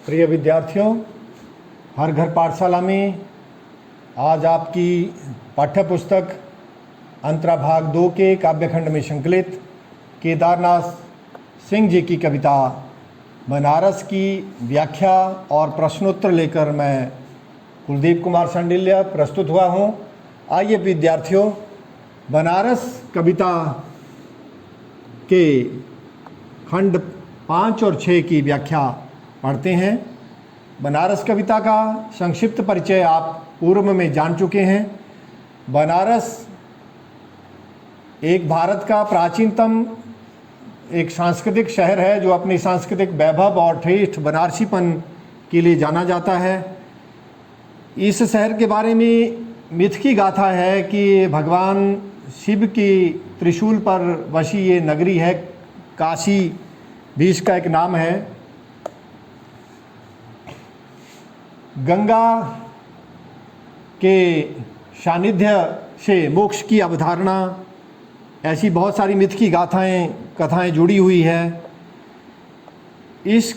प्रिय विद्यार्थियों, हर घर पाठशाला में आज आपकी पाठ्य पुस्तक अंतरा भाग 2 के काव्यखंड में संकलित केदारनाथ सिंह जी की कविता बनारस की व्याख्या और प्रश्नोत्तर लेकर मैं कुलदीप कुमार शांडिल्य प्रस्तुत हुआ हूँ। आइए विद्यार्थियों, बनारस कविता के खंड 5 और 6 की व्याख्या पढ़ते हैं। बनारस कविता का संक्षिप्त परिचय आप पूर्व में जान चुके हैं। बनारस एक भारत का प्राचीनतम एक सांस्कृतिक शहर है जो अपनी सांस्कृतिक वैभव और श्रेष्ठ बनारसीपन के लिए जाना जाता है। इस शहर के बारे में मिथ की गाथा है कि भगवान शिव की त्रिशूल पर वशी ये नगरी है। काशी भी इसका एक नाम है। गंगा के सानिध्य से मोक्ष की अवधारणा, ऐसी बहुत सारी मिथ की कथाएं जुड़ी हुई है। इस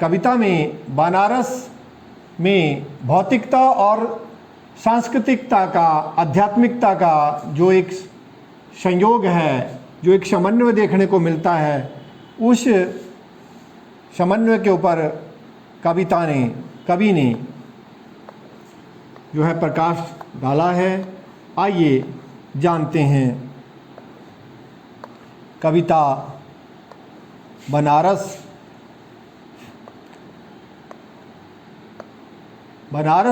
कविता में बनारस में भौतिकता और सांस्कृतिकता का, आध्यात्मिकता का जो एक संयोग है, जो एक समन्वय देखने को मिलता है, उस समन्वय के ऊपर कवि ने जो है प्रकाश डाला है। आइए जानते हैं कविता बनारस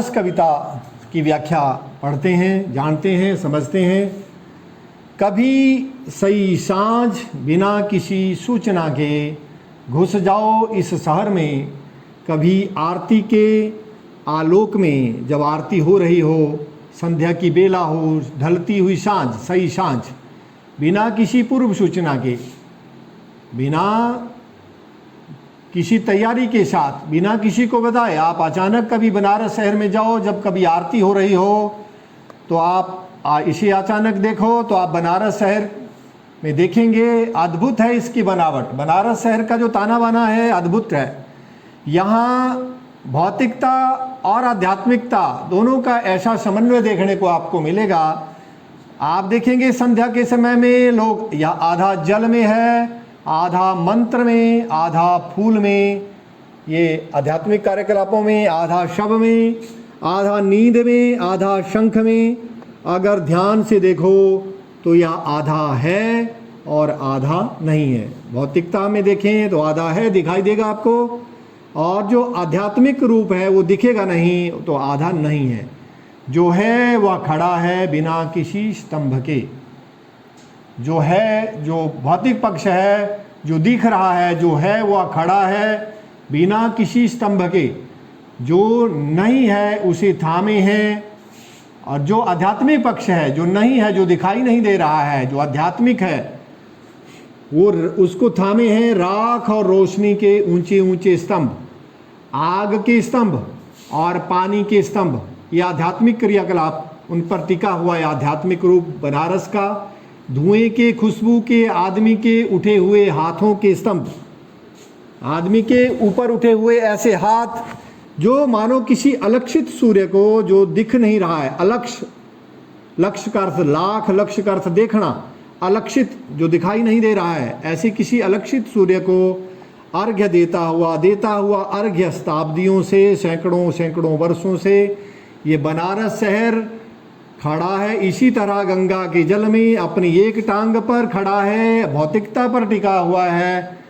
कविता की व्याख्या पढ़ते हैं, जानते हैं, समझते हैं। कभी सही सांझ बिना किसी सूचना के घुस जाओ इस शहर में, कभी आरती के आलोक में जब आरती हो रही हो, संध्या की बेला हो, ढलती हुई सांझ, सही सांझ, बिना किसी पूर्व सूचना के, बिना किसी तैयारी के साथ, बिना किसी को बताए आप अचानक कभी बनारस शहर में जाओ, जब कभी आरती हो रही हो तो आप इसे अचानक देखो तो आप बनारस शहर में देखेंगे। अद्भुत है इसकी बनावट। बनारस शहर का जो ताना बाना है अद्भुत है। यहाँ भौतिकता और आध्यात्मिकता दोनों का ऐसा समन्वय देखने को आपको मिलेगा। आप देखेंगे संध्या के समय में लोग या आधा जल में है, आधा मंत्र में, आधा फूल में, ये आध्यात्मिक कार्यकलापों में, आधा शव में, आधा नींद में, आधा शंख में। अगर ध्यान से देखो तो यह आधा है और आधा नहीं है। भौतिकता में देखें तो आधा है, दिखाई देगा आपको, और जो आध्यात्मिक रूप है वो दिखेगा नहीं, तो आधा नहीं है। जो है वह खड़ा है बिना किसी स्तंभ के। जो है, जो भौतिक पक्ष है, जो दिख रहा है, जो है वह खड़ा है बिना किसी स्तंभ के। जो नहीं है उसे थामे हैं, और जो आध्यात्मिक पक्ष है, जो नहीं है, जो दिखाई नहीं दे रहा है, जो आध्यात्मिक है, वो उसको थामे हैं राख और रोशनी के ऊंचे ऊंचे स्तंभ, आग के स्तंभ और पानी के स्तंभ। ये आध्यात्मिक क्रियाकलाप, उन पर टिका हुआ है आध्यात्मिक रूप बनारस का। धुएं के, खुशबू के, आदमी के उठे हुए हाथों के स्तंभ, आदमी के ऊपर उठे हुए ऐसे हाथ जो मानो किसी अलक्षित सूर्य को, जो दिख नहीं रहा है, अलक्ष्य, लक्ष्य का अर्थ लाख, लक्ष्य का अर्थ देखना, अलक्षित जो दिखाई नहीं दे रहा है, ऐसे किसी अलक्षित सूर्य को अर्घ्य देता हुआ अर्घ्य शताब्दियों से, सैकड़ों वर्षों से ये बनारस शहर खड़ा है। इसी तरह गंगा के जल में अपनी एक टांग पर खड़ा है, भौतिकता पर टिका हुआ है।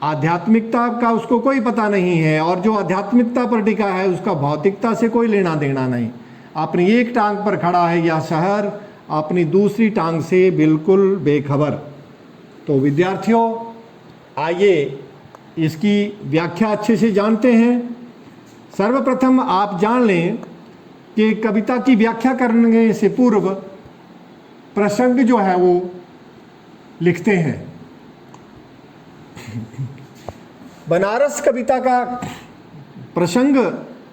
आध्यात्मिकता का उसको कोई पता नहीं है, और जो आध्यात्मिकता पर टिका है उसका भौतिकता से कोई लेना देना नहीं। अपनी एक टांग पर खड़ा है यह शहर, अपनी दूसरी टांग से बिल्कुल बेखबर। तो विद्यार्थियों, आइए इसकी व्याख्या अच्छे से जानते हैं। सर्वप्रथम आप जान लें कि कविता की व्याख्या करने से पूर्व प्रसंग जो है वो लिखते हैं। बनारस कविता का प्रसंग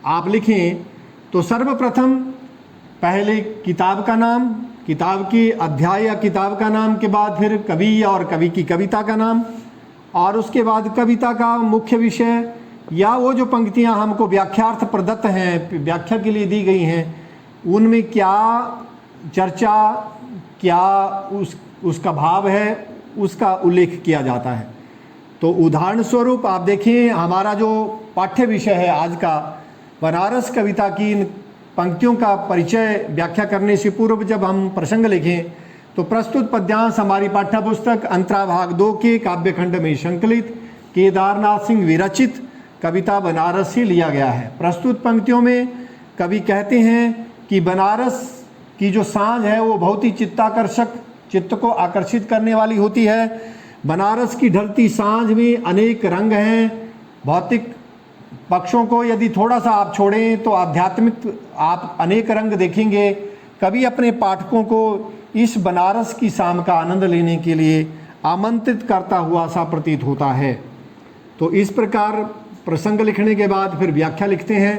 आप लिखें तो सर्वप्रथम पहले किताब का नाम, किताब की अध्याय या किताब का नाम के बाद फिर कवि और कवि की कविता का नाम, और उसके बाद कविता का मुख्य विषय या वो जो पंक्तियां हमको व्याख्यार्थ प्रदत्त हैं, व्याख्या के लिए दी गई हैं, उनमें क्या चर्चा, क्या उसका भाव है, उसका उल्लेख किया जाता है। तो उदाहरण स्वरूप आप देखिए, हमारा जो पाठ्य विषय है आज का, बनारस कविता की इन पंक्तियों का परिचय व्याख्या करने से पूर्व जब हम प्रसंग लिखें तो प्रस्तुत पद्यांश हमारी पाठ्य पुस्तक अंतराभाग 2 के काव्यखंड में संकलित केदारनाथ सिंह विरचित कविता बनारस से लिया गया है। प्रस्तुत पंक्तियों में कवि कहते हैं कि बनारस की जो सांझ है वो बहुत ही चित्ताकर्षक, चित्त को आकर्षित करने वाली होती है। बनारस की ढलती सांझ में अनेक रंग हैं। भौतिक पक्षों को यदि थोड़ा सा आप छोड़ें तो आध्यात्मिक आप अनेक रंग देखेंगे। कवि अपने पाठकों को इस बनारस की शाम का आनंद लेने के लिए आमंत्रित करता हुआ सा प्रतीत होता है। तो इस प्रकार प्रसंग लिखने के बाद फिर व्याख्या लिखते हैं।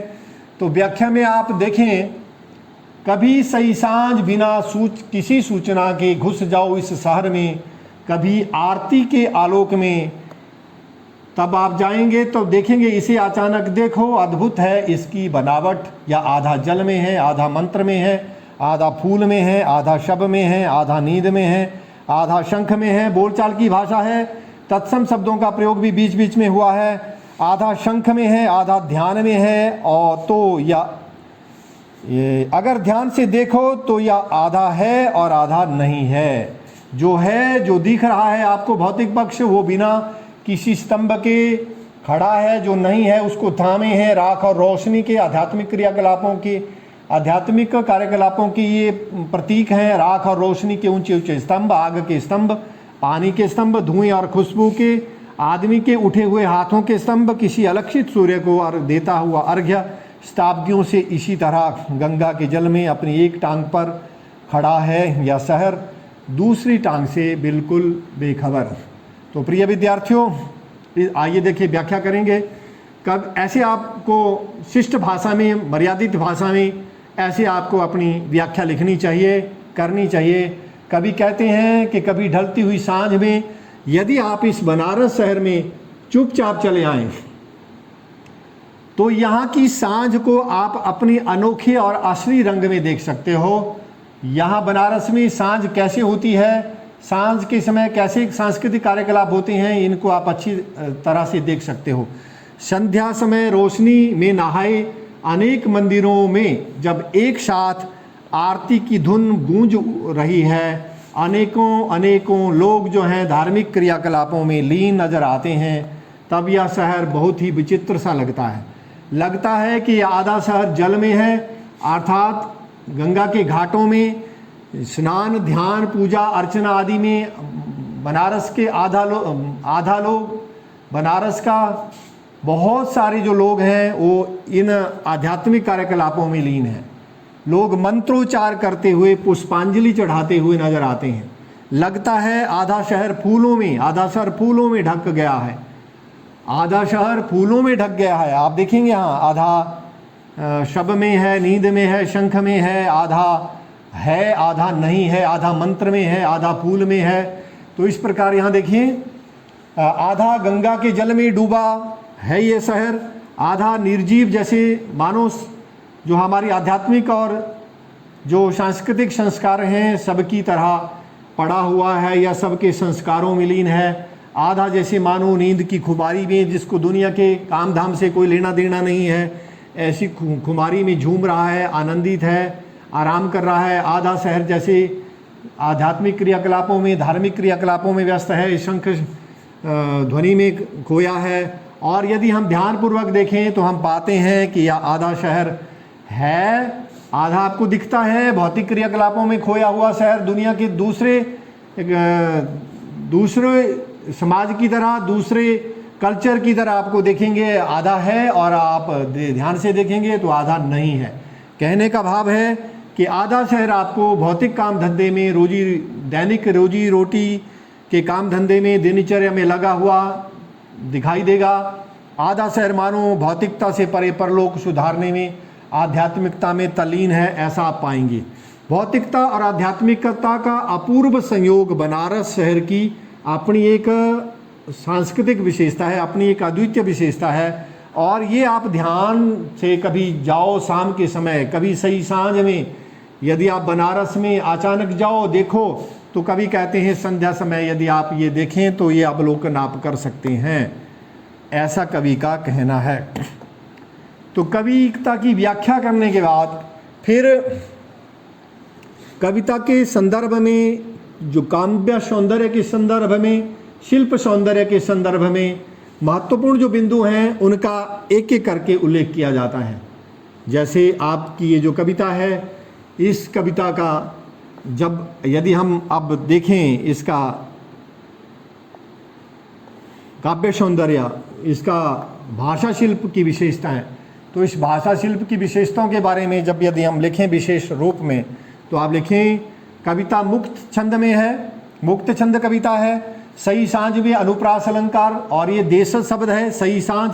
तो व्याख्या में आप देखें, कभी सही सांझ बिना किसी सूचना के घुस जाओ इस शहर में, कभी आरती के आलोक में, तब आप जाएंगे तो देखेंगे इसे अचानक देखो, अद्भुत है इसकी बनावट। या आधा जल में है, आधा मंत्र में है, आधा फूल में है, आधा शब में है, आधा नींद में है, आधा शंख में है। बोलचाल की भाषा है, तत्सम शब्दों का प्रयोग भी बीच बीच में हुआ है। आधा शंख में है, आधा ध्यान में है। और तो या अगर ध्यान से देखो तो यह आधा है और आधा नहीं है। जो है, जो दिख रहा है आपको भौतिक पक्ष, वो बिना किसी स्तंभ के खड़ा है। जो नहीं है उसको थामे है। राख और रोशनी के आध्यात्मिक क्रियाकलापों की, आध्यात्मिक कार्यकलापों की ये प्रतीक हैं। राख और रोशनी के ऊंचे ऊंचे स्तंभ, आग के स्तंभ, पानी के स्तंभ, धुएं और खुशबू के, आदमी के उठे हुए हाथों के स्तंभ, किसी अलक्षित सूर्य को देता हुआ अर्घ्य, शताब्दियों से इसी तरह गंगा के जल में अपनी एक टांग पर खड़ा है या शहर दूसरी टांग से बिल्कुल बेखबर। तो प्रिय विद्यार्थियों, आइए देखिए व्याख्या करेंगे। कब ऐसे आपको शिष्ट भाषा में, मर्यादित भाषा में ऐसे आपको अपनी व्याख्या लिखनी चाहिए, करनी चाहिए। कभी कहते हैं कि कभी ढलती हुई सांझ में यदि आप इस बनारस शहर में चुपचाप चले आएं तो यहाँ की सांझ को आप अपने अनोखे और असली रंग में देख सकते हो। यहाँ बनारस में सांझ कैसे होती है, सांझ के समय कैसे सांस्कृतिक कार्यकलाप होते हैं, इनको आप अच्छी तरह से देख सकते हो। संध्या समय रोशनी में नहाए अनेक मंदिरों में जब एक साथ आरती की धुन गूंज रही है, अनेकों लोग जो हैं धार्मिक क्रियाकलापों में लीन नजर आते हैं, तब यह शहर बहुत ही विचित्र सा लगता है कि आधा शहर जल में है, अर्थात गंगा के घाटों में स्नान, ध्यान, पूजा अर्चना आदि में बनारस के आधा लोग, बनारस का बहुत सारे जो लोग हैं वो इन आध्यात्मिक कार्यकलापों में लीन हैं। लोग मंत्रोच्चार करते हुए, पुष्पांजलि चढ़ाते हुए नजर आते हैं। लगता है आधा शहर फूलों में ढक गया है। आधा शहर फूलों में ढक गया है। आप देखेंगे यहाँ आधा शब में है, नींद में है, शंख में है, आधा है, आधा नहीं है, आधा मंत्र में है, आधा फूल में है। तो इस प्रकार यहाँ देखिए, आधा गंगा के जल में डूबा है ये शहर, आधा निर्जीव, जैसे मानो जो हमारी आध्यात्मिक और जो सांस्कृतिक संस्कार हैं सबकी तरह पड़ा हुआ है या सबके संस्कारों में लीन है। आधा जैसे मानो नींद की खुमारी में, जिसको दुनिया के काम धाम से कोई लेना देना नहीं है, ऐसी खुमारी में झूम रहा है, आनंदित है, आराम कर रहा है। आधा शहर जैसे आध्यात्मिक क्रियाकलापों में, धार्मिक क्रियाकलापों में व्यस्त है, शंख ध्वनि में खोया है। और यदि हम ध्यानपूर्वक देखें तो हम पाते हैं कि यह आधा शहर है, आधा आपको दिखता है भौतिक क्रियाकलापों में खोया हुआ शहर, दुनिया के दूसरे समाज की तरह, दूसरे कल्चर की तरह आपको देखेंगे आधा है, और आप ध्यान से देखेंगे तो आधा नहीं है। कहने का भाव है कि आधा शहर आपको भौतिक काम धंधे में, दैनिक रोजी रोटी के काम धंधे में, दिनचर्या में लगा हुआ दिखाई देगा। आधा शहर मानो भौतिकता से परे परलोक सुधारने में, आध्यात्मिकता में तल्लीन है, ऐसा आप पाएंगे। भौतिकता और आध्यात्मिकता का अपूर्व संयोग बनारस शहर की अपनी एक सांस्कृतिक विशेषता है, अपनी एक अद्वितीय विशेषता है। और ये आप ध्यान से कभी जाओ शाम के समय, कभी सही सांझ में, यदि आप बनारस में अचानक जाओ देखो, तो कभी कहते हैं संध्या समय यदि आप ये देखें तो ये अवलोकन आप कर सकते हैं, ऐसा कवि का कहना है। तो कविता की व्याख्या करने के बाद फिर कविता के संदर्भ में, जो काव्य सौंदर्य के संदर्भ में, शिल्प सौंदर्य के संदर्भ में महत्वपूर्ण जो बिंदु हैं उनका एक एक करके उल्लेख किया जाता है। जैसे आपकी ये जो कविता है, इस कविता का जब यदि हम अब देखें इसका काव्य सौंदर्य, इसका भाषा शिल्प की विशेषताएं, तो इस भाषा शिल्प की विशेषताओं के बारे में जब यदि हम लिखें विशेष रूप में, तो आप लिखें कविता मुक्त छंद में है, मुक्त छंद कविता है, सही सांझ में अनुप्रास अलंकार, और ये देश शब्द है, सही सांझ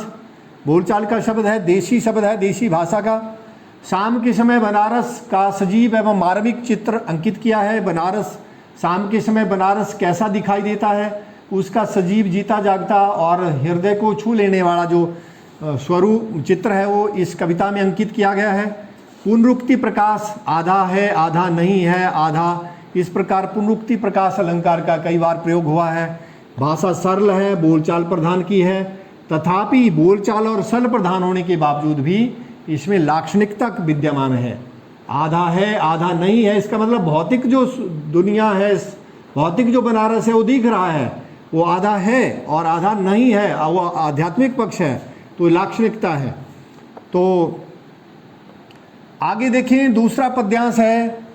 बोलचाल का शब्द है, देशी शब्द है, देशी भाषा का। शाम के समय बनारस का सजीव एवं मार्मिक चित्र अंकित किया है। बनारस, शाम के समय बनारस कैसा दिखाई देता है, उसका सजीव जीता जागता और हृदय को छू लेने वाला जो स्वरूप चित्र है वो इस कविता में अंकित किया गया है। पुनरुक्ति प्रकाश, आधा है आधा नहीं है, आधा, इस प्रकार पुनरुक्ति प्रकाश अलंकार का कई बार प्रयोग हुआ है। भाषा सरल है, बोलचाल प्रधान की है, तथापि बोलचाल और सरल प्रधान होने के बावजूद भी इसमें लाक्षणिकता विद्यमान है। आधा है आधा नहीं है, इसका मतलब भौतिक जो दुनिया है, भौतिक जो बनारस है वो दिख रहा है, वो आधा है और आधा नहीं है, वो आध्यात्मिक पक्ष है, तो लाक्षणिकता है। तो आगे देखें, दूसरा पद्यांश है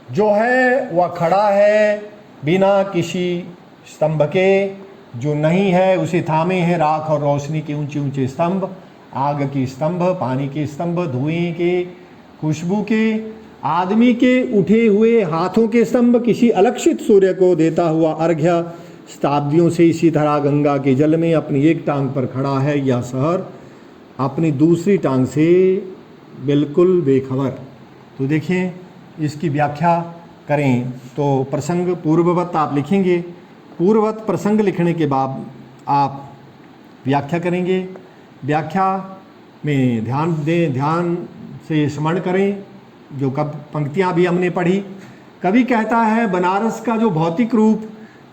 जो है वह खड़ा है बिना किसी स्तंभ के, जो नहीं है उसे थामे हैं राख और रोशनी के ऊंचे ऊंचे स्तंभ, आग की स्तंभ, पानी के स्तंभ, धुएं के, खुशबू के, आदमी के उठे हुए हाथों के स्तंभ, किसी अलक्षित सूर्य को देता हुआ अर्घ्य। शताब्दियों से इसी तरह गंगा के जल में अपनी एक टांग पर खड़ा है यह शहर, अपनी दूसरी टांग से बिल्कुल बेखबर। तो देखें, इसकी व्याख्या करें तो प्रसंग पूर्ववत आप लिखेंगे, पूर्ववत प्रसंग लिखने के बाद आप व्याख्या करेंगे। व्याख्या में ध्यान दें, ध्यान से स्मरण करें जो पंक्तियाँ भी हमने पढ़ी। कवि कहता है बनारस का जो भौतिक रूप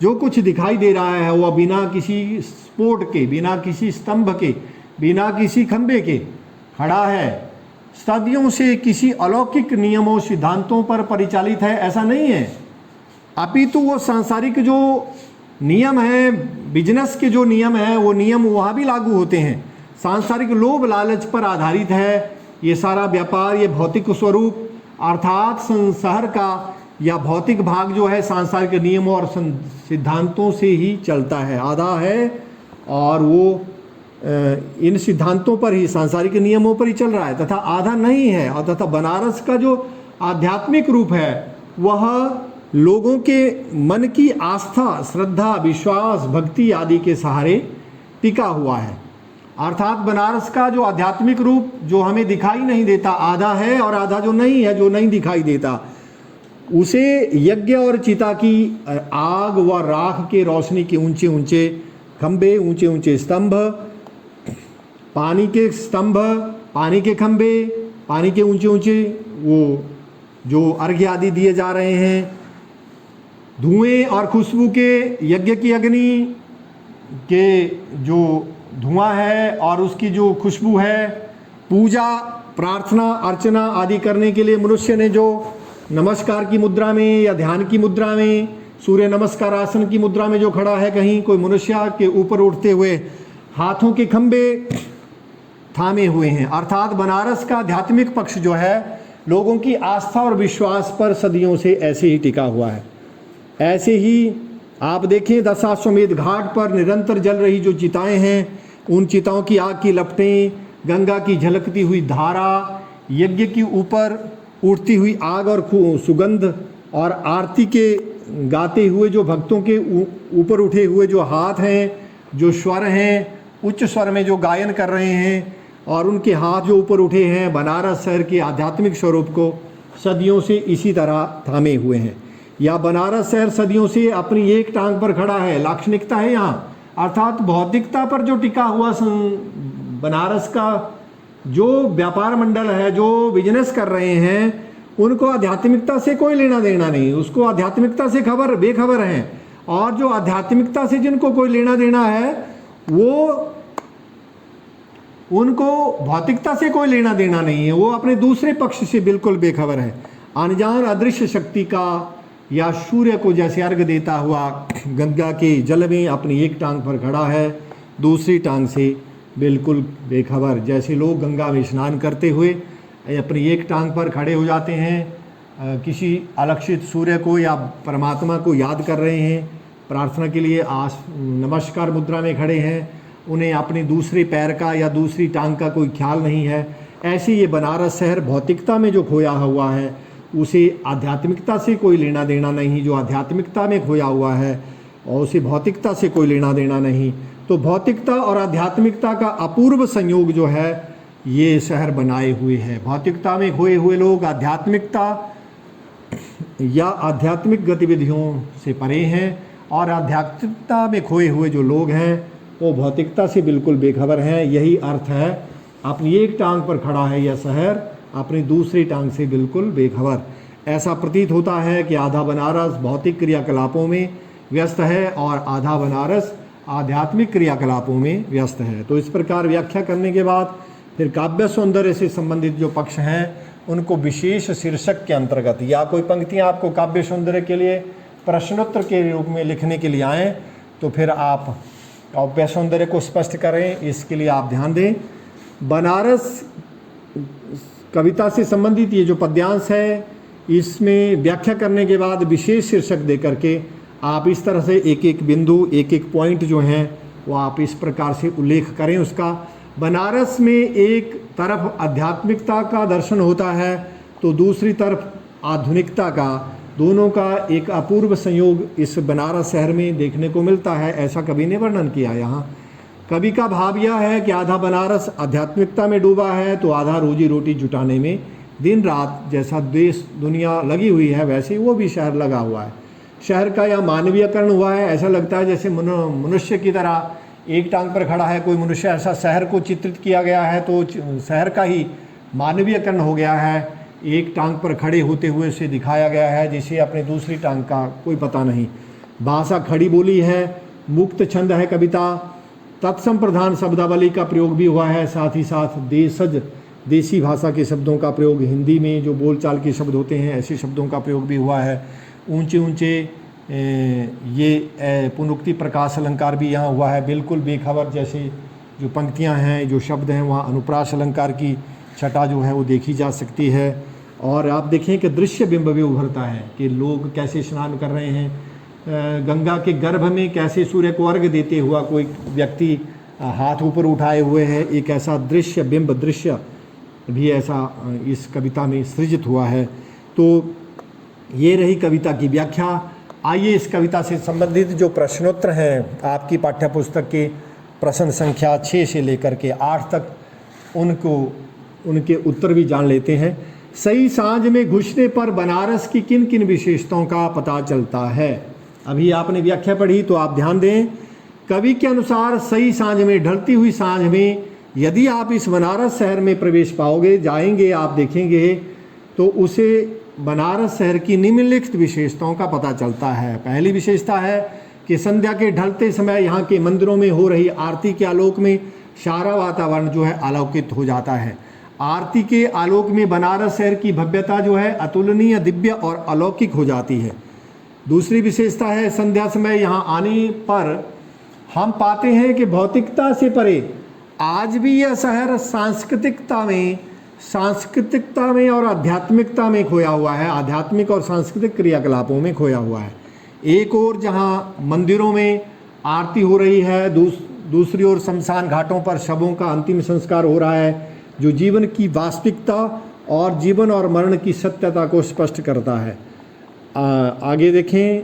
जो कुछ दिखाई दे रहा है वह बिना किसी स्पोर्ट के, बिना किसी स्तंभ के, बिना किसी खंबे के खड़ा है, सदियों से किसी अलौकिक नियमों सिद्धांतों पर परिचालित है, ऐसा नहीं है। अपितु वो सांसारिक जो नियम है, बिजनेस के जो नियम है, वो नियम वहाँ भी लागू होते हैं। सांसारिक लोभ लालच पर आधारित है ये सारा व्यापार, ये भौतिक स्वरूप, अर्थात संसार का या भौतिक भाग जो है सांसारिक नियमों और सिद्धांतों से ही चलता है। आधा है और वो इन सिद्धांतों पर ही, सांसारिक नियमों पर ही चल रहा है, तथा आधा नहीं है। और तथा बनारस का जो आध्यात्मिक रूप है वह लोगों के मन की आस्था, श्रद्धा, विश्वास, भक्ति आदि के सहारे टिका हुआ है। अर्थात बनारस का जो आध्यात्मिक रूप जो हमें दिखाई नहीं देता, आधा है और आधा जो नहीं है, जो नहीं दिखाई देता, उसे यज्ञ और चिता की आग व राख के रोशनी के ऊंचे ऊंचे खंबे, ऊंचे ऊंचे स्तंभ, पानी के स्तंभ, पानी के खंबे, पानी के ऊंचे ऊंचे वो जो अर्घ्य आदि दिए जा रहे हैं, धुएं और खुशबू के, यज्ञ की अग्नि के जो धुआं है और उसकी जो खुशबू है, पूजा, प्रार्थना, अर्चना आदि करने के लिए मनुष्य ने जो नमस्कार की मुद्रा में या ध्यान की मुद्रा में, सूर्य नमस्कार आसन की मुद्रा में जो खड़ा है, कहीं कोई मनुष्य के ऊपर उठते हुए हाथों के खंबे थामे हुए हैं। अर्थात बनारस का आध्यात्मिक पक्ष जो है लोगों की आस्था और विश्वास पर सदियों से ऐसे ही टिका हुआ है। ऐसे ही आप देखें दशाश्वमेध घाट पर निरंतर जल रही जो चिताएं हैं, उन चिताओं की आग की लपटें, गंगा की झलकती हुई धारा, यज्ञ की ऊपर उठती हुई आग और सुगंध, और आरती के गाते हुए जो भक्तों के ऊपर उठे हुए जो हाथ हैं, जो स्वर हैं, उच्च स्वर में जो गायन कर रहे हैं, और उनके हाथ जो ऊपर उठे हैं, बनारस शहर के आध्यात्मिक स्वरूप को सदियों से इसी तरह थामे हुए हैं। या बनारस शहर सदियों से अपनी एक टांग पर खड़ा है, लाक्षणिकता है यहाँ। अर्थात भौतिकता पर जो टिका हुआ बनारस का जो व्यापार मंडल है, जो बिजनेस कर रहे हैं, उनको आध्यात्मिकता से कोई लेना देना नहीं, उसको आध्यात्मिकता से बेखबर हैं। और जो आध्यात्मिकता से जिनको कोई लेना देना है, वो उनको भौतिकता से कोई लेना देना नहीं है, वो अपने दूसरे पक्ष से बिल्कुल बेखबर है। अनजान अदृश्य शक्ति का या सूर्य को जैसे अर्घ देता हुआ गंगा के जल में अपनी एक टांग पर खड़ा है, दूसरी टांग से बिल्कुल बेखबर। जैसे लोग गंगा में स्नान करते हुए अपनी एक टांग पर खड़े हो जाते हैं, किसी अलक्षित सूर्य को या परमात्मा को याद कर रहे हैं, प्रार्थना के लिए नमस्कार मुद्रा में खड़े हैं, उन्हें अपने दूसरे पैर का या दूसरी टांग का कोई ख्याल नहीं है। ऐसे ये बनारस शहर भौतिकता में जो खोया हुआ है, उसे आध्यात्मिकता से कोई लेना देना नहीं। जो आध्यात्मिकता में खोया हुआ है और उसे भौतिकता से कोई लेना देना नहीं। तो भौतिकता और आध्यात्मिकता का अपूर्व संयोग जो है, ये शहर बनाए हुए है। भौतिकता में खोए हुए लोग आध्यात्मिकता या आध्यात्मिक गतिविधियों से परे हैं, और आध्यात्मिकता में खोए हुए जो लोग हैं वो भौतिकता से बिल्कुल बेखबर हैं। यही अर्थ है, अपनी एक टांग पर खड़ा है यह शहर, अपनी दूसरी टांग से बिल्कुल बेखबर। ऐसा प्रतीत होता है कि आधा बनारस भौतिक क्रियाकलापों में व्यस्त है और आधा बनारस आध्यात्मिक क्रियाकलापों में व्यस्त है। तो इस प्रकार व्याख्या करने के बाद फिर काव्य सौंदर्य से संबंधित जो पक्ष हैं, उनको विशेष शीर्षक के अंतर्गत या कोई पंक्तियाँ आपको काव्य सौंदर्य के लिए प्रश्नोत्तर के रूप में लिखने के लिए आएँ, तो फिर आप काव्य सौंदर्य को स्पष्ट करें। इसके लिए आप ध्यान दें, बनारस कविता से संबंधित ये जो पद्यांश है, इसमें व्याख्या करने के बाद विशेष शीर्षक दे करके आप इस तरह से एक एक बिंदु, एक एक पॉइंट जो हैं वो आप इस प्रकार से उल्लेख करें उसका। बनारस में एक तरफ आध्यात्मिकता का दर्शन होता है, तो दूसरी तरफ आधुनिकता का, दोनों का एक अपूर्व संयोग इस बनारस शहर में देखने को मिलता है। ऐसा कवि ने वर्णन किया। यहाँ कवि का भाव यह है कि आधा बनारस आध्यात्मिकता में डूबा है, तो आधा रोजी रोटी जुटाने में दिन रात, जैसा देश दुनिया लगी हुई है वैसे वो भी शहर लगा हुआ है। शहर का यह मानवीयकरण हुआ है। ऐसा लगता है जैसे मनुष्य की तरह एक टांग पर खड़ा है कोई मनुष्य, ऐसा शहर को चित्रित किया गया है। तो शहर का ही मानवीयकरण हो गया है, एक टांग पर खड़े होते हुए उसे दिखाया गया है, जिसे अपने दूसरी टांग का कोई पता नहीं। भाषा खड़ी बोली है, मुक्त छंद है कविता, तत्सम प्रधान शब्दावली का प्रयोग भी हुआ है। साथ ही साथ देसी भाषा के शब्दों का प्रयोग, हिंदी में जो बोलचाल के शब्द होते हैं ऐसे शब्दों का प्रयोग भी हुआ है। ऊंचे ऊंचे ये पुनरुक्ति प्रकाश अलंकार भी यहाँ हुआ है, बिल्कुल बेखबर। जैसे जो पंक्तियाँ हैं, जो शब्द हैं, वहाँ अनुप्रास अलंकार की छटा जो है वो देखी जा सकती है। और आप देखें कि दृश्य बिंब भी उभरता है कि लोग कैसे स्नान कर रहे हैं, गंगा के गर्भ में कैसे सूर्य को अर्घ देते हुआ कोई व्यक्ति हाथ ऊपर उठाए हुए है। एक ऐसा दृश्य बिंब, दृश्य भी ऐसा इस कविता में सृजित हुआ है। तो ये रही कविता की व्याख्या। आइए इस कविता से संबंधित जो प्रश्नोत्तर हैं आपकी पाठ्यपुस्तक के प्रश्न संख्या 6 से लेकर के 8 तक, उनके उत्तर भी जान लेते हैं। सही सांझ में घुसने पर बनारस की किन किन विशेषताओं का पता चलता है। अभी आपने व्याख्या पढ़ी तो आप ध्यान दें। कवि के अनुसार सही सांझ में, ढलती हुई सांझ में यदि आप इस बनारस शहर में प्रवेश पाओगे, जाएंगे, आप देखेंगे तो उसे बनारस शहर की निम्नलिखित विशेषताओं का पता चलता है। पहली विशेषता है कि संध्या के ढलते समय यहाँ के मंदिरों में हो रही आरती के आलोक में सारा वातावरण जो है अलौकित हो जाता है। आरती के आलोक में बनारस शहर की भव्यता जो है अतुलनीय, दिव्य और अलौकिक हो जाती है। दूसरी विशेषता है संध्या समय यहाँ आने पर हम पाते हैं कि भौतिकता से परे आज भी यह शहर सांस्कृतिकता में और आध्यात्मिकता में खोया हुआ है, आध्यात्मिक और सांस्कृतिक क्रियाकलापों में खोया हुआ है। एक ओर जहाँ मंदिरों में आरती हो रही है, दूसरी ओर शमशान घाटों पर शवों का अंतिम संस्कार हो रहा है, जो जीवन की वास्तविकता और जीवन और मरण की सत्यता को स्पष्ट करता है। आगे देखें,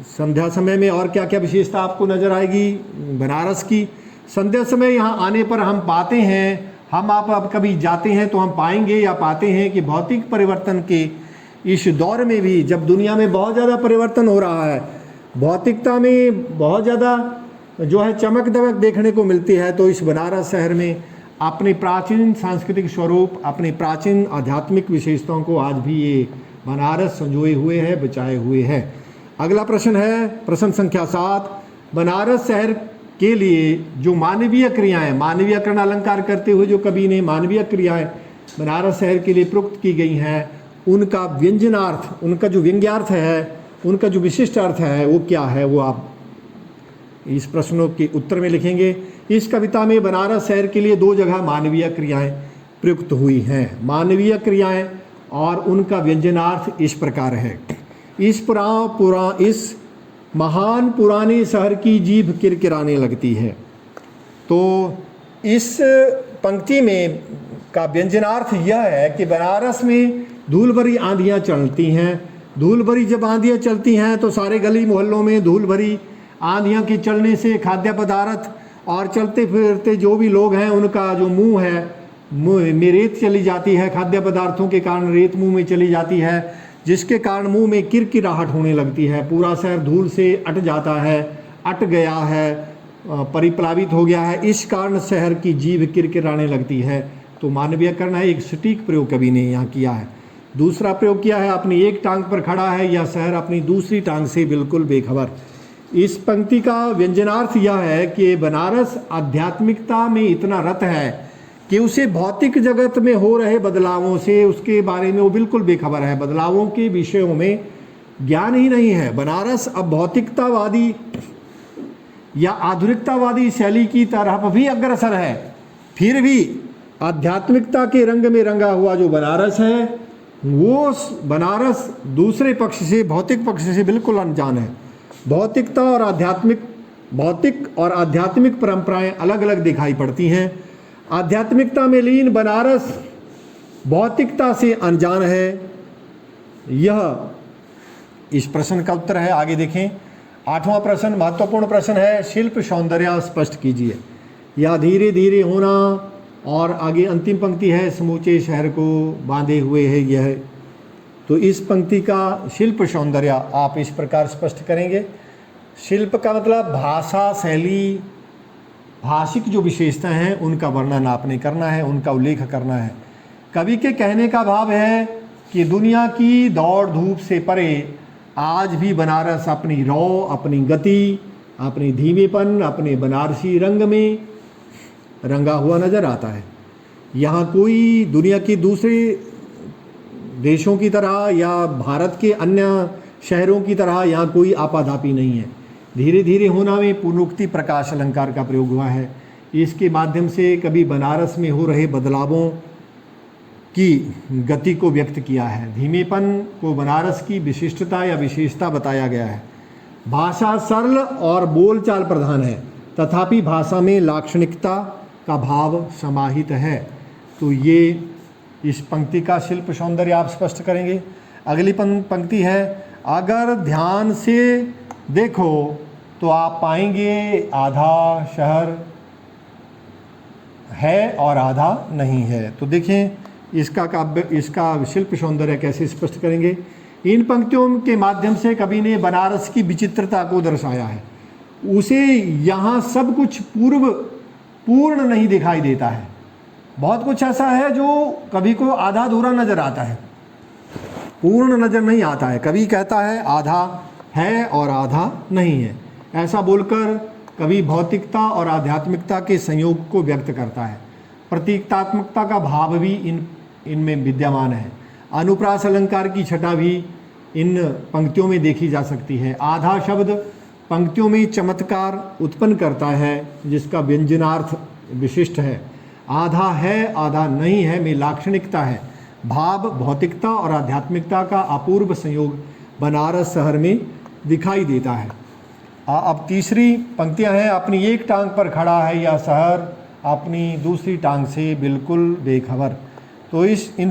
संध्या समय में और क्या क्या विशेषता आपको नजर आएगी बनारस की। संध्या समय यहाँ आने पर हम पाते हैं, हम आप अब कभी जाते हैं तो हम पाएंगे या पाते हैं कि भौतिक परिवर्तन के इस दौर में भी, जब दुनिया में बहुत ज़्यादा परिवर्तन हो रहा है, भौतिकता में बहुत ज़्यादा जो है चमक दमक देखने को मिलती है। तो इस बनारस शहर में अपने प्राचीन सांस्कृतिक स्वरूप, अपने प्राचीन आध्यात्मिक विशेषताओं को आज भी ये बनारस संजोए हुए है, बचाए हुए है। अगला प्रश्न है प्रश्न संख्या 7। बनारस शहर के लिए जो मानवीय क्रियाएं, मानवीयकरण अलंकार करते हुए जो कवि ने मानवीय क्रियाएं बनारस शहर के लिए प्रयुक्त की गई हैं, उनका व्यंजनार्थ, उनका जो व्यंग्यार्थ है, उनका जो विशिष्ट अर्थ है वो क्या है, वो आप इस प्रश्नों के उत्तर में लिखेंगे। इस कविता में बनारस शहर के लिए 2 जगह मानवीय क्रियाएं प्रयुक्त हुई हैं। मानवीय क्रियाएं और उनका व्यंजनार्थ इस प्रकार है। इस महान पुराने शहर की जीभ किरकिराने लगती है। तो इस पंक्ति में का व्यंजनार्थ यह है कि बनारस में धूल भरी आंधियाँ चलती हैं। धूल भरी जब आंधियाँ चलती हैं तो सारे गली मोहल्लों में धूल भरी आंधियाँ के चलने से खाद्य पदार्थ और चलते फिरते जो भी लोग हैं उनका जो मुंह है, मुंह में रेत चली जाती है। खाद्य पदार्थों के कारण रेत मुंह में चली जाती है, जिसके कारण मुंह में किरकिराहट होने लगती है। पूरा शहर धूल से अट जाता है, अट गया है, परिप्लावित हो गया है। इस कारण शहर की जीभ किरकिराने लगती है। तो मानवीयकरण है, एक सटीक प्रयोग कवि ने यहाँ किया है। दूसरा प्रयोग किया है, अपनी एक टांग पर खड़ा है या शहर अपनी दूसरी टांग से बिल्कुल बेखबर। इस पंक्ति का व्यंजनार्थ यह है कि बनारस आध्यात्मिकता में इतना रत है कि उसे भौतिक जगत में हो रहे बदलावों से, उसके बारे में वो बिल्कुल बेखबर है। बदलावों के विषयों में ज्ञान ही नहीं है। बनारस अब भौतिकतावादी या आधुनिकतावादी शैली की तरफ भी अग्रसर है, फिर भी आध्यात्मिकता के रंग में रंगा हुआ जो बनारस है, वो बनारस दूसरे पक्ष से, भौतिक पक्ष से बिल्कुल अनजान है। भौतिक और आध्यात्मिक परंपराएं अलग अलग दिखाई पड़ती हैं। आध्यात्मिकता में लीन बनारस भौतिकता से अनजान है। यह इस प्रश्न का उत्तर है। आगे देखें, 8वां प्रश्न महत्वपूर्ण प्रश्न है। शिल्प सौंदर्य स्पष्ट कीजिए। यह धीरे धीरे होना, और आगे अंतिम पंक्ति है, समूचे शहर को बांधे हुए है यह। तो इस पंक्ति का शिल्प सौंदर्य आप इस प्रकार स्पष्ट करेंगे। शिल्प का मतलब भाषा, शैली, भाषिक जो विशेषताएं हैं उनका वर्णन आपने करना है, उनका उल्लेख करना है। कवि के कहने का भाव है कि दुनिया की दौड़ धूप से परे आज भी बनारस अपनी रौ, अपनी गति, अपनी धीमेपन, अपने बनारसी रंग में रंगा हुआ नजर आता है। यहाँ कोई दुनिया की दूसरे देशों की तरह या भारत के अन्य शहरों की तरह यहाँ कोई आपाधापी नहीं है। धीरे धीरे होना में पूर्णोक्ति प्रकाश अलंकार का प्रयोग हुआ है। इसके माध्यम से कभी बनारस में हो रहे बदलावों की गति को व्यक्त किया है। धीमेपन को बनारस की विशिष्टता या विशेषता बताया गया है। भाषा सरल और बोलचाल प्रधान है, तथापि भाषा में लाक्षणिकता का भाव समाहित है। तो ये इस पंक्ति का शिल्प सौंदर्य आप स्पष्ट करेंगे। अगली पंक्ति है, अगर ध्यान से देखो तो आप पाएंगे आधा शहर है और आधा नहीं है। तो देखें इसका शिल्प सौंदर्य कैसे स्पष्ट करेंगे। इन पंक्तियों के माध्यम से कवि ने बनारस की विचित्रता को दर्शाया है। उसे यहाँ सब कुछ पूर्ण नहीं दिखाई देता है। बहुत कुछ ऐसा है जो कवि को आधा अधूरा नजर आता है, पूर्ण नजर नहीं आता है। कवि कहता है आधा है और आधा नहीं है। ऐसा बोलकर कवि भौतिकता और आध्यात्मिकता के संयोग को व्यक्त करता है। प्रतीकात्मकता का भाव भी इनमें विद्यमान है। अनुप्रास अलंकार की छटा भी इन पंक्तियों में देखी जा सकती है। आधा शब्द पंक्तियों में चमत्कार उत्पन्न करता है, जिसका व्यंजनार्थ विशिष्ट है। आधा है आधा नहीं है में लाक्षणिकता है। भाव भौतिकता और आध्यात्मिकता का अपूर्व संयोग बनारस शहर में दिखाई देता है। अब तीसरी पंक्तियां हैं, अपनी एक टांग पर खड़ा है या शहर अपनी दूसरी टांग से बिल्कुल बेखबर। तो इन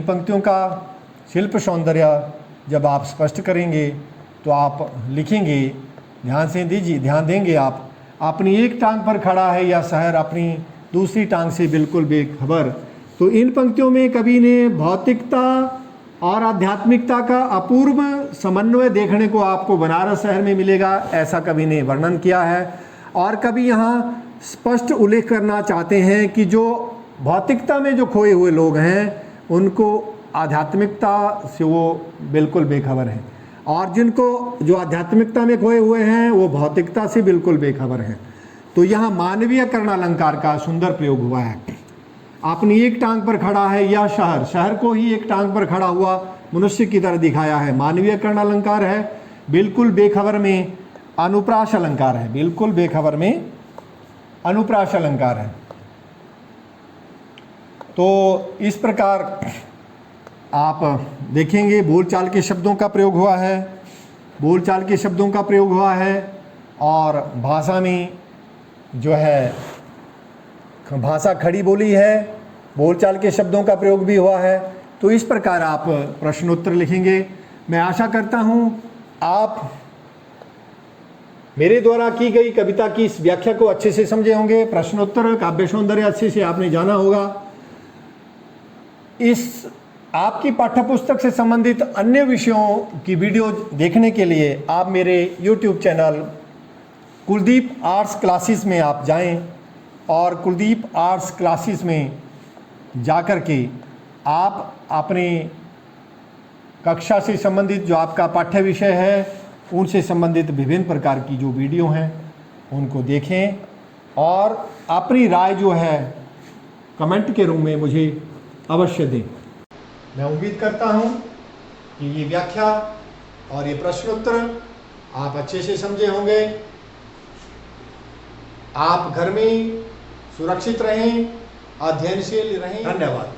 पंक्तियों का शिल्प सौंदर्य जब आप स्पष्ट करेंगे तो आप लिखेंगे, ध्यान देंगे आप, अपनी एक टांग पर खड़ा है या शहर अपनी दूसरी टांग से बिल्कुल बेखबर। तो इन पंक्तियों में कवि ने भौतिकता और आध्यात्मिकता का अपूर्व समन्वय देखने को आपको बनारस शहर में मिलेगा, ऐसा कवि ने वर्णन किया है। और कवि यहाँ स्पष्ट उल्लेख करना चाहते हैं कि जो भौतिकता में जो खोए हुए लोग हैं उनको आध्यात्मिकता से वो बिल्कुल बेखबर हैं, और जिनको जो आध्यात्मिकता में खोए हुए हैं वो भौतिकता से बिल्कुल बेखबर हैं। तो यहाँ मानवीय कर्ण अलंकार का सुंदर प्रयोग हुआ है। अपनी एक टांग पर खड़ा है यह शहर, शहर को ही एक टांग पर खड़ा हुआ मनुष्य की तरह दिखाया है। मानवीय कर्ण अलंकार है, बिल्कुल बेखबर में अनुप्रास अलंकार है, बिल्कुल बेखबर में अनुप्रास अलंकार है। तो इस प्रकार आप देखेंगे बोलचाल के शब्दों का प्रयोग हुआ है, बोलचाल के शब्दों का प्रयोग हुआ है, और भाषा में जो है भाषा खड़ी बोली है, बोलचाल के शब्दों का प्रयोग भी हुआ है। तो इस प्रकार आप प्रश्नोत्तर लिखेंगे। मैं आशा करता हूँ आप मेरे द्वारा की गई कविता की इस व्याख्या को अच्छे से समझे होंगे। प्रश्नोत्तर काव्य सौंदर्य अच्छे से आपने जाना होगा। इस आपकी पाठ्यपुस्तक से संबंधित अन्य विषयों की वीडियो देखने के लिए आप मेरे YouTube channel Kuldeep arts classes में आप जाएं, और कुलदीप आर्ट्स क्लासेस में जाकर के आप अपने कक्षा से संबंधित जो आपका पाठ्य विषय है उनसे संबंधित विभिन्न प्रकार की जो वीडियो हैं उनको देखें, और अपनी राय जो है कमेंट के रूप में मुझे अवश्य दें। मैं उम्मीद करता हूं कि ये व्याख्या और ये प्रश्नोत्तर आप अच्छे से समझे होंगे। आप घर में सुरक्षित रहें, अध्ययनशील रहें। धन्यवाद।